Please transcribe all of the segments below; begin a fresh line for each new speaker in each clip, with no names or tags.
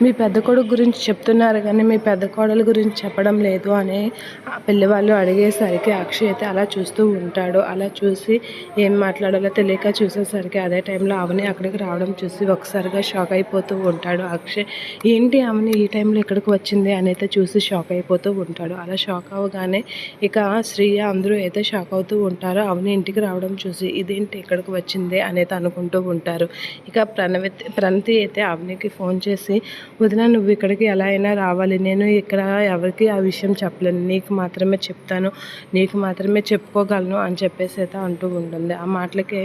మీ పెద్ద కొడుకు గురించి చెప్తున్నారు కానీ మీ పెద్ద కోడలు గురించి చెప్పడం లేదు అని ఆ పిల్లవాళ్ళు అడిగేసరికి అక్షయ్ అయితే అలా చూస్తూ ఉంటాడు. అలా చూసి ఏం మాట్లాడాలో తెలియక చూసేసరికి అదే టైంలో అవని అక్కడికి రావడం చూసి ఒకసారిగా షాక్ అయిపోతూ ఉంటాడు అక్షయ్. ఏంటి అవని ఈ టైంలో ఇక్కడికి వచ్చింది అని అయితే చూసి షాక్ అయిపోతూ ఉంటాడు. అలా షాక్ అవ్వగానే ఇక శ్రీయ అందరూ అయితే షాక్ అవుతూ ఉంటారు. అవని ఇంటికి రావడం చూసి ఇదేంటి ఇక్కడికి వచ్చింది అనేది అనుకుంటూ ఉంటారు. ఇక ప్రణతి అయితే అవనికి ఫోన్ చేసి, వదిన నువ్వు ఇక్కడికి ఎలా అయినా రావాలి, నేను ఇక్కడ ఎవరికి ఆ విషయం చెప్పలేను, నీకు మాత్రమే చెప్తాను, నీకు మాత్రమే చెప్పుకోగలను అని చెప్పేసి అయితే అంటూ ఉంటుంది. ఆ మాటలకి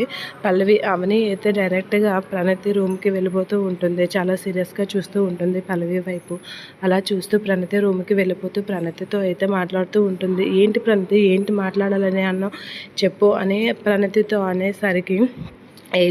పల్లవి అవని అయితే డైరెక్ట్గా ప్రణతి రూమ్కి వెళ్ళిపోతూ ఉంటుంది. చాలా సీరియస్గా చూస్తూ ఉంటుంది పల్లవి వైపు. అలా చూస్తూ ప్రణతి రూమ్కి వెళ్ళిపోతూ ప్రణతితో అయితే మాట్లాడుతూ ఉంటుంది. ఏంటి ప్రణతి, ఏంటి మాట్లాడాలని అన్నావు, చెప్పు అని ప్రణతితో అనేసరికి,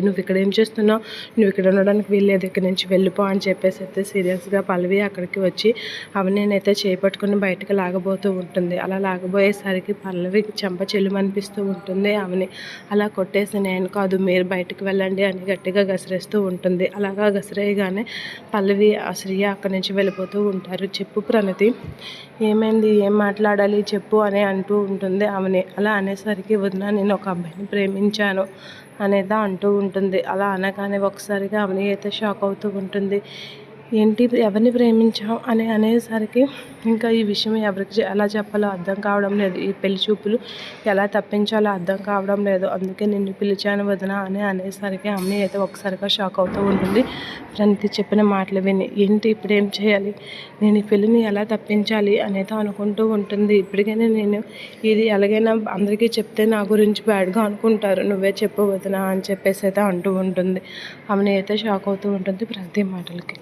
నువ్వు ఇక్కడ ఏం చేస్తున్నావు, నువ్వు ఇక్కడ ఉండడానికి వీల్లేదు, ఇక్కడి నుంచి వెళ్ళిపో అని చెప్పేసి అయితే సీరియస్గా పల్లవి అక్కడికి వచ్చి అవనినైతే చేపట్టుకుని బయటకు లాగబోతూ ఉంటుంది. అలా లాగబోయేసరికి పల్లవికి చెంప చెల్లుమనిపిస్తూ ఉంటుంది అవని. అలా కొట్టేసి నేను కాదు మీరు బయటకు వెళ్ళండి అని గట్టిగా గసిరేస్తూ ఉంటుంది. అలాగా గసిరేయగానే పల్లవి ఆ శ్రీయ అక్కడి నుంచి వెళ్ళిపోతూ ఉంటారు. చెప్పు ప్రణతి, ఏమైంది, ఏం మాట్లాడాలి చెప్పు అని అంటూ ఉంటుంది అవని. అలా అనేసరికి వదిన నేను ఒక అబ్బాయిని ప్రేమించాను అనేది అంటూ ఉంటుంది. అలా అనగానే ఒకసారిగా అవని అయితే షాక్ అవుతూ ఉంటుంది. ఏంటి, ఎవరిని ప్రేమించావు అని అనేసరికి ఇంకా ఈ విషయం ఎవరికి ఎలా చెప్పాలో అర్థం కావడం లేదు, ఈ పెళ్లి చూపులు ఎలా తప్పించాలో అర్థం కావడం లేదు, అందుకే నిన్ను పిలిచాను వదిన అని అనేసరికి అమ్మాయి అయితే ఒకసారిగా షాక్ అవుతూ ఉంటుంది. ప్రణతి చెప్పిన మాటలు విని ఏంటి ఇప్పుడు ఏం చేయాలి, నేను ఈ పెళ్ళిని ఎలా తప్పించాలి అనేది అనుకుంటూ ఉంటుంది. ఇప్పటికైనా నేను ఇది ఎలాగైనా అందరికీ చెప్తే నా గురించి బ్యాడ్గా అనుకుంటారు, నువ్వే చెప్పు వదిన అని చెప్పేసి అయితే అంటూ ఉంటుంది. అమ్మాయి అయితే షాక్ అవుతూ ఉంటుంది ప్రతి మాటలకి.